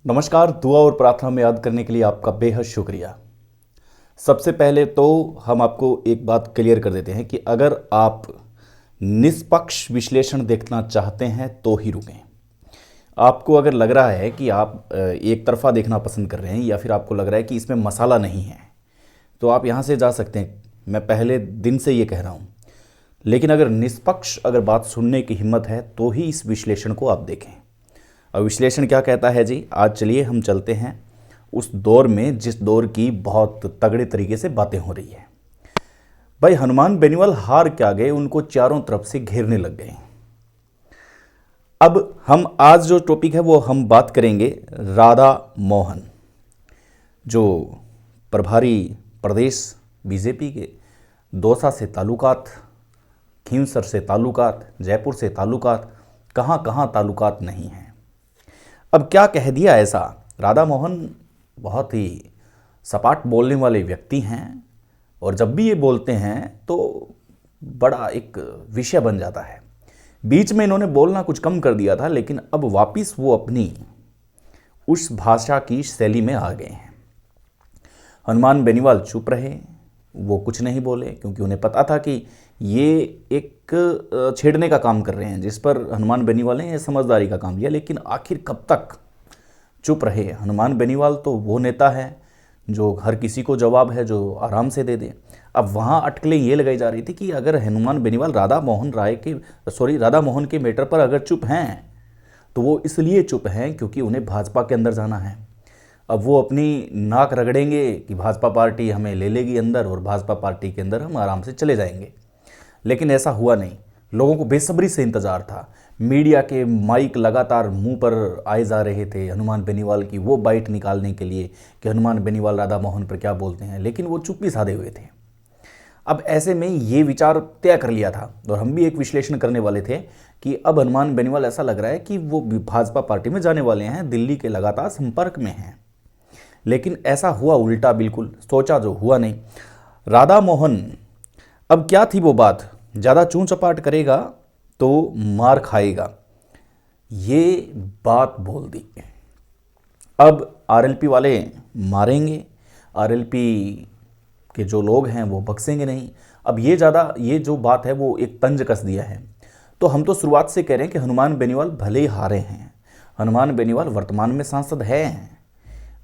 नमस्कार। दुआ और प्रार्थना में याद करने के लिए आपका बेहद शुक्रिया। सबसे पहले तो हम आपको एक बात क्लियर कर देते हैं कि अगर आप निष्पक्ष विश्लेषण देखना चाहते हैं तो ही रुकें। आपको अगर लग रहा है कि आप एक तरफा देखना पसंद कर रहे हैं या फिर आपको लग रहा है कि इसमें मसाला नहीं है तो आप यहाँ से जा सकते हैं। मैं पहले दिन से ये कह रहा हूँ, लेकिन अगर निष्पक्ष अगर बात सुनने की हिम्मत है तो ही इस विश्लेषण को आप देखें। और विश्लेषण क्या कहता है जी, आज चलिए हम चलते हैं उस दौर में जिस दौर की बहुत तगड़े तरीके से बातें हो रही है। भाई हनुमान बेनीवाल हार क्या गए, उनको चारों तरफ से घेरने लग गए। अब हम आज जो टॉपिक है वो हम बात करेंगे राधा मोहन, जो प्रभारी प्रदेश बीजेपी के दौसा से ताल्लुकात, खींवसर से ताल्लुकात, जयपुर से ताल्लुकात, कहाँ कहाँ ताल्लुकात नहीं हैं। अब क्या कह दिया ऐसा। राधा मोहन बहुत ही सपाट बोलने वाले व्यक्ति हैं और जब भी ये बोलते हैं तो बड़ा एक विषय बन जाता है। बीच में इन्होंने बोलना कुछ कम कर दिया था, लेकिन अब वापस वो अपनी उस भाषा की शैली में आ गए हैं। हनुमान बेनीवाल चुप रहे, वो कुछ नहीं बोले, क्योंकि उन्हें पता था कि ये एक छेड़ने का काम कर रहे हैं, जिस पर हनुमान बेनीवाल ने समझदारी का काम लिया। लेकिन आखिर कब तक चुप रहे। हनुमान बेनीवाल तो वो नेता है जो हर किसी को जवाब है, जो आराम से दे दे। अब वहाँ अटकलें ये लगाई जा रही थी कि अगर हनुमान बेनीवाल राधा मोहन के मैटर पर अगर चुप हैं तो वो इसलिए चुप हैं क्योंकि उन्हें भाजपा के अंदर जाना है। अब वो अपनी नाक रगड़ेंगे कि भाजपा पार्टी हमें ले लेगी अंदर और भाजपा पार्टी के अंदर हम आराम से चले जाएंगे। लेकिन ऐसा हुआ नहीं। लोगों को बेसब्री से इंतज़ार था। मीडिया के माइक लगातार मुंह पर आए जा रहे थे हनुमान बेनीवाल की वो बाइट निकालने के लिए कि हनुमान बेनीवाल राधा मोहन पर क्या बोलते हैं, लेकिन वो चुप्पी साधे हुए थे। अब ऐसे में ये विचार तय कर लिया था और हम भी एक विश्लेषण करने वाले थे कि अब हनुमान बेनीवाल ऐसा लग रहा है कि वो भाजपा पार्टी में जाने वाले हैं, दिल्ली के लगातार संपर्क में हैं। लेकिन ऐसा हुआ उल्टा, बिल्कुल सोचा जो हुआ नहीं। राधा मोहन, अब क्या थी वो बात, ज़्यादा चूं चपाट करेगा तो मार खाएगा, ये बात बोल दी। अब आरएलपी वाले मारेंगे, आरएलपी के जो लोग हैं वो बख्शेंगे नहीं। अब ये जो बात है वो एक तंज कस दिया है। तो हम तो शुरुआत से कह रहे हैं कि हनुमान बेनीवाल भले ही हारे हैं, हनुमान बेनीवाल वर्तमान में सांसद हैं।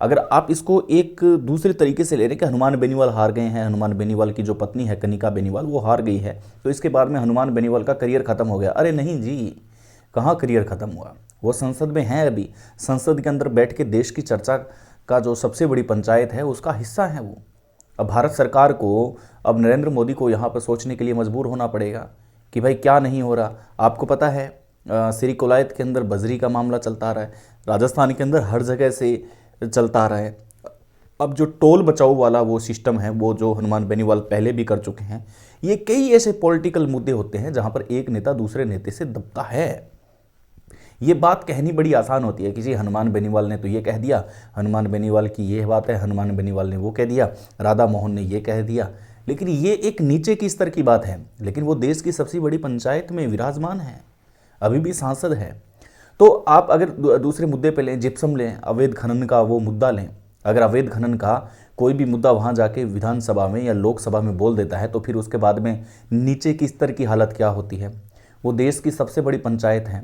अगर आप इसको एक दूसरे तरीके से ले रहे हैं कि हनुमान बेनीवाल हार गए हैं, हनुमान बेनीवाल की जो पत्नी है कनिका बेनीवाल वो हार गई है, तो इसके बाद में हनुमान बेनीवाल का करियर ख़त्म हो गया। अरे नहीं जी, कहाँ करियर ख़त्म हुआ। वो संसद में हैं, अभी संसद के अंदर बैठ के देश की चर्चा का जो सबसे बड़ी पंचायत है उसका हिस्सा है वो। अब भारत सरकार को, अब नरेंद्र मोदी को यहाँ पर सोचने के लिए मजबूर होना पड़ेगा कि भाई क्या नहीं हो रहा। आपको पता है श्री कोलायत के अंदर बजरी का मामला चलता आ रहा है, राजस्थान के अंदर हर जगह से चलता आ रहा है। अब जो टोल बचाओ वाला वो सिस्टम है, वो जो हनुमान बेनीवाल पहले भी कर चुके हैं, ये कई ऐसे पॉलिटिकल मुद्दे होते हैं जहां पर एक नेता दूसरे नेता से दबता है। ये बात कहनी बड़ी आसान होती है कि जी हनुमान बेनीवाल ने तो ये कह दिया, हनुमान बेनीवाल की ये बात है, हनुमान बेनीवाल ने वो कह दिया, राधा मोहन ने ये कह दिया। लेकिन ये एक नीचे की स्तर की बात है, लेकिन वो देश की सबसे बड़ी पंचायत में विराजमान है, अभी भी सांसद है। तो आप अगर दूसरे मुद्दे पे लें, जिप्सम लें, अवैध खनन का वो मुद्दा लें, अगर अवैध खनन का कोई भी मुद्दा वहाँ जाके विधानसभा में या लोकसभा में बोल देता है तो फिर उसके बाद में नीचे की स्तर की हालत क्या होती है। वो देश की सबसे बड़ी पंचायत है।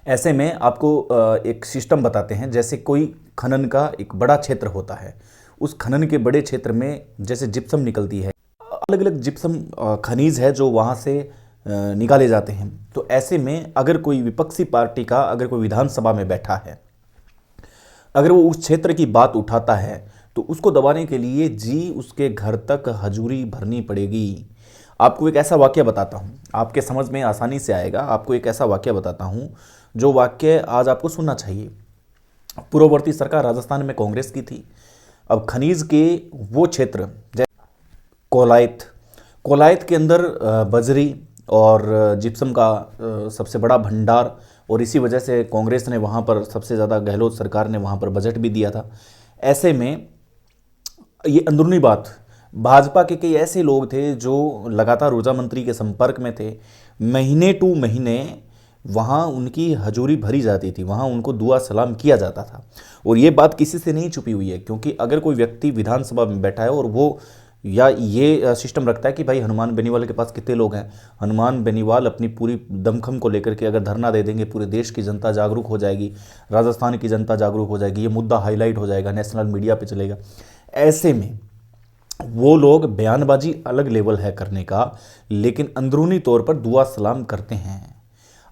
ऐसे में आपको एक सिस्टम बताते हैं। जैसे कोई खनन का एक बड़ा क्षेत्र होता है, उस खनन के बड़े क्षेत्र में जैसे जिप्सम निकलती है, अलग अलग जिप्सम खनिज है जो वहाँ से निकाले जाते हैं। तो ऐसे में अगर कोई विपक्षी पार्टी का अगर कोई विधानसभा में बैठा है, अगर वो उस क्षेत्र की बात उठाता है तो उसको दबाने के लिए जी उसके घर तक हजूरी भरनी पड़ेगी। आपको एक ऐसा वाक्य बताता हूँ, आपके समझ में आसानी से आएगा। आपको एक ऐसा वाक्य बताता हूँ जो वाक्य आज आपको सुनना चाहिए। पूर्ववर्ती सरकार राजस्थान में कांग्रेस की थी। अब खनिज के वो क्षेत्र कोलायत के अंदर बजरी और जिप्सम का सबसे बड़ा भंडार, और इसी वजह से कांग्रेस ने वहाँ पर सबसे ज़्यादा, गहलोत सरकार ने वहाँ पर बजट भी दिया था। ऐसे में ये अंदरूनी बात, भाजपा के कई ऐसे लोग थे जो लगातार ऊर्जा मंत्री के संपर्क में थे। महीने टू महीने वहाँ उनकी हजूरी भरी जाती थी, वहाँ उनको दुआ सलाम किया जाता था। और ये बात किसी से नहीं छुपी हुई है, क्योंकि अगर कोई व्यक्ति विधानसभा में बैठा है और वो या ये सिस्टम रखता है कि भाई हनुमान बेनीवाल के पास कितने लोग हैं, हनुमान बेनीवाल अपनी पूरी दमखम को लेकर के अगर धरना दे देंगे, पूरे देश की जनता जागरूक हो जाएगी, राजस्थान की जनता जागरूक हो जाएगी, ये मुद्दा हाईलाइट हो जाएगा, नेशनल मीडिया पे चलेगा। ऐसे में वो लोग बयानबाजी अलग लेवल है करने का, लेकिन अंदरूनी तौर पर दुआ सलाम करते हैं।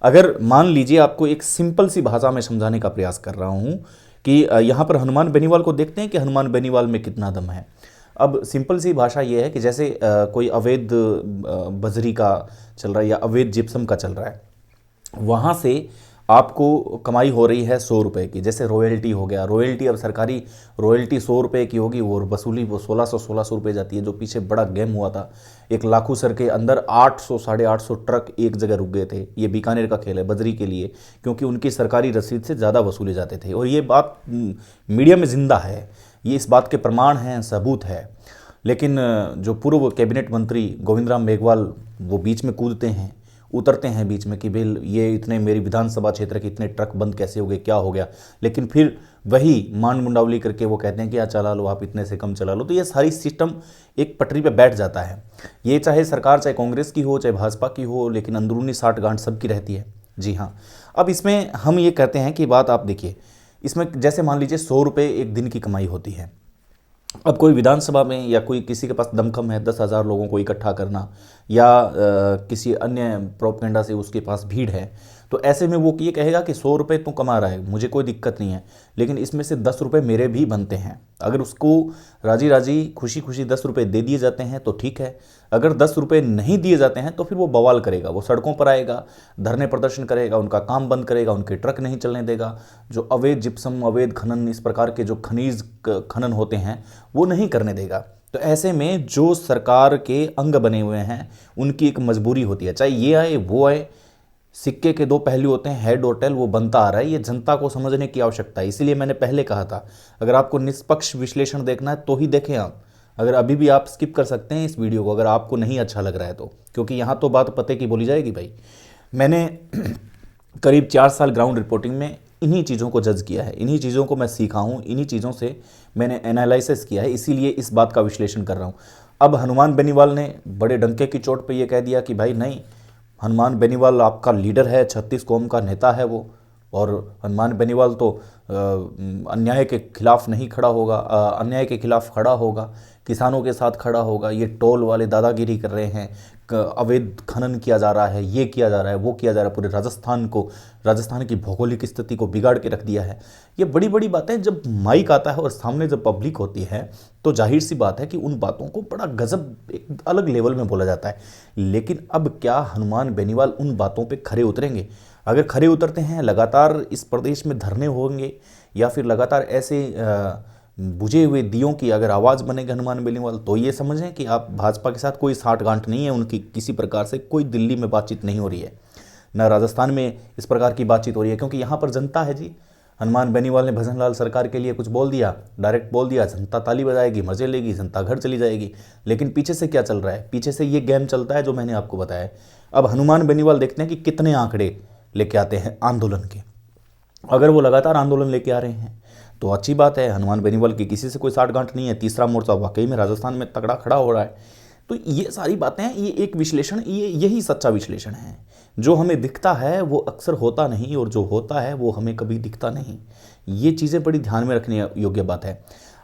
अगर मान लीजिए, आपको एक सिंपल सी भाषा में समझाने का प्रयास कर रहा हूँ कि यहाँ पर हनुमान बेनीवाल को देखते हैं कि हनुमान बेनीवाल में कितना दम है। अब सिंपल सी भाषा ये है कि जैसे कोई अवैध बजरी का चल रहा है या अवैध जिप्सम का चल रहा है, वहाँ से आपको कमाई हो रही है 100 रुपये की। जैसे रॉयल्टी हो गया, रॉयल्टी अब सरकारी रॉयल्टी 100 रुपये की होगी, और वसूली वो 1600 रुपये जाती है। जो पीछे बड़ा गेम हुआ था, एक लाखू सर के अंदर 800 850 ट्रक एक जगह रुक गए थे। ये बीकानेर का खेल है बजरी के लिए, क्योंकि उनकी सरकारी रसीद से ज़्यादा वसूले जाते थे। और ये बात मीडिया में जिंदा है, ये इस बात के प्रमाण हैं, सबूत है। लेकिन जो पूर्व कैबिनेट मंत्री गोविंद राम मेघवाल, वो बीच में कूदते हैं, उतरते हैं बीच में कि भाई ये इतने मेरी विधानसभा क्षेत्र के इतने ट्रक बंद कैसे हो गए, क्या हो गया। लेकिन फिर वही मान मुंडावली करके वो कहते हैं कि यार चला लो, आप इतने से कम चला लो। तो ये सारी सिस्टम एक पटरी पे बैठ जाता है। ये चाहे सरकार, चाहे कांग्रेस की हो, चाहे भाजपा की हो, लेकिन अंदरूनी साठ गांठ सबकी रहती है। जी हाँ। अब इसमें हम ये कहते हैं कि बात आप देखिए, इसमें जैसे मान लीजिए 100 रुपये एक दिन की कमाई होती है। अब कोई विधानसभा में या कोई किसी के पास दमखम है 10,000 लोगों को इकट्ठा करना, या किसी अन्य प्रोपेगेंडा से उसके पास भीड़ है, तो ऐसे में वो ये कहेगा कि 100 रुपये तू कमा रहा है, मुझे कोई दिक्कत नहीं है, लेकिन इसमें से 10 रुपये मेरे भी बनते हैं। अगर उसको राजी राजी खुशी खुशी 10 रुपये दे दिए जाते हैं तो ठीक है। अगर 10 रुपये नहीं दिए जाते हैं तो फिर वो बवाल करेगा, वो सड़कों पर आएगा, धरने प्रदर्शन करेगा, उनका काम बंद करेगा, उनके ट्रक नहीं चलने देगा। जो अवैध जिप्सम, अवैध खनन, इस प्रकार के जो खनिज खनन होते हैं वो नहीं करने देगा। तो ऐसे में जो सरकार के अंग बने हुए हैं उनकी एक मजबूरी होती है, चाहे ये आए वो आए, सिक्के के दो पहलू होते हैं, हेड और टेल, वो बनता आ रहा है। ये जनता को समझने की आवश्यकता है। इसीलिए मैंने पहले कहा था, अगर आपको निष्पक्ष विश्लेषण देखना है तो ही देखें आप। अगर अभी भी आप स्किप कर सकते हैं इस वीडियो को, अगर आपको नहीं अच्छा लग रहा है तो, क्योंकि यहाँ तो बात पते की बोली जाएगी भाई। मैंने करीब 4 साल ग्राउंड रिपोर्टिंग में इन्हीं चीज़ों को जज किया है, इन्हीं चीज़ों को मैं सीखा हूँ, इन्हीं चीज़ों से मैंने एनालिसिस किया है, इसीलिए इस बात का विश्लेषण कर रहा हूँ। अब हनुमान बेनीवाल ने बड़े डंके की चोट पे ये कह दिया कि भाई नहीं, हनुमान बेनीवाल आपका लीडर है, 36 कौम का नेता है वो, और हनुमान बेनीवाल तो अन्याय के खिलाफ नहीं खड़ा होगा, अन्याय के खिलाफ खड़ा होगा, किसानों के साथ खड़ा होगा। ये टोल वाले दादागिरी कर रहे हैं, अवैध खनन किया जा रहा है, ये किया जा रहा है, वो किया जा रहा है, पूरे राजस्थान की भौगोलिक स्थिति को बिगाड़ के रख दिया है। ये बड़ी बड़ी बातें जब माइक आता है और सामने जब पब्लिक होती है तो जाहिर सी बात है कि उन बातों को बड़ा गजब एक अलग लेवल में बोला जाता है। लेकिन अब क्या हनुमान बेनीवाल उन बातों पे खरे उतरेंगे? अगर खरे उतरते हैं, लगातार इस प्रदेश में धरने होंगे, या फिर लगातार ऐसे बुझे हुए दियों की अगर आवाज़ बनेगी हनुमान बेनीवाल, तो ये समझें कि आप भाजपा के साथ कोई साठ गांठ नहीं है उनकी, किसी प्रकार से कोई दिल्ली में बातचीत नहीं हो रही है, ना राजस्थान में इस प्रकार की बातचीत हो रही है, क्योंकि यहाँ पर जनता है जी। हनुमान बेनीवाल ने भजन लाल सरकार के लिए कुछ बोल दिया, डायरेक्ट बोल दिया, जनता ताली बजाएगी, मजे लेगी, जनता घर चली जाएगी। लेकिन पीछे से क्या चल रहा है? पीछे से ये गेम चलता है जो मैंने आपको बताया। अब हनुमान बेनीवाल देखते हैं कि कितने आंकड़े लेके आते हैं आंदोलन के। अगर वो लगातार आंदोलन लेके आ रहे हैं तो अच्छी बात है, हनुमान बेनीवाल की किसी से कोई साठ गांठ नहीं है, तीसरा मोर्चा वाकई में राजस्थान में तगड़ा खड़ा हो रहा है। तो ये सारी बातें, ये एक विश्लेषण, यही सच्चा विश्लेषण है। जो हमें दिखता है वो अक्सर होता नहीं, और जो होता है वो हमें कभी दिखता नहीं। ये चीज़ें बड़ी ध्यान में रखने योग्य बात है।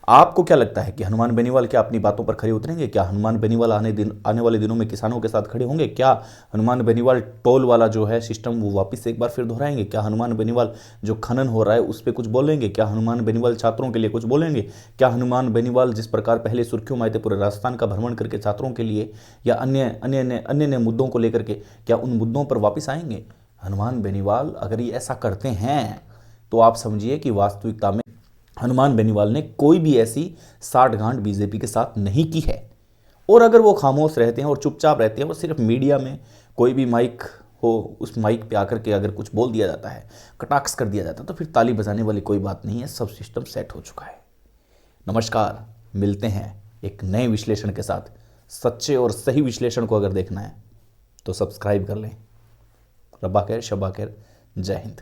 आपको क्या लगता है कि हनुमान बेनीवाल क्या अपनी बातों पर खड़े उतरेंगे? क्या हनुमान बेनीवाल आने वाले दिनों में किसानों के साथ खड़े होंगे? क्या हनुमान बेनीवाल टोल वाला जो है सिस्टम वो वापस से एक बार फिर दोहराएंगे? क्या हनुमान बेनीवाल जो खनन हो रहा है उस पर कुछ बोलेंगे? क्या हनुमान बेनीवाल छात्रों के लिए कुछ बोलेंगे? क्या हनुमान बेनीवाल जिस प्रकार पहले सुर्खियों में आए थे पूरे राजस्थान का भ्रमण करके छात्रों के लिए, या अन्य मुद्दों को लेकर के, क्या उन मुद्दों पर वापस आएंगे? हनुमान बेनीवाल अगर ये ऐसा करते हैं तो आप समझिए कि वास्तविकता में हनुमान बेनीवाल ने कोई भी ऐसी साठगांठ बीजेपी के साथ नहीं की है। और अगर वो खामोश रहते हैं और चुपचाप रहते हैं, वो सिर्फ मीडिया में कोई भी माइक हो, उस माइक पे आकर के अगर कुछ बोल दिया जाता है, कटाक्ष कर दिया जाता है, तो फिर ताली बजाने वाली कोई बात नहीं है। सब सिस्टम सेट हो चुका है। नमस्कार, मिलते हैं एक नए विश्लेषण के साथ। सच्चे और सही विश्लेषण को अगर देखना है तो सब्सक्राइब कर लें। रब्बा खैर, शब्बा खैर, जय हिंद।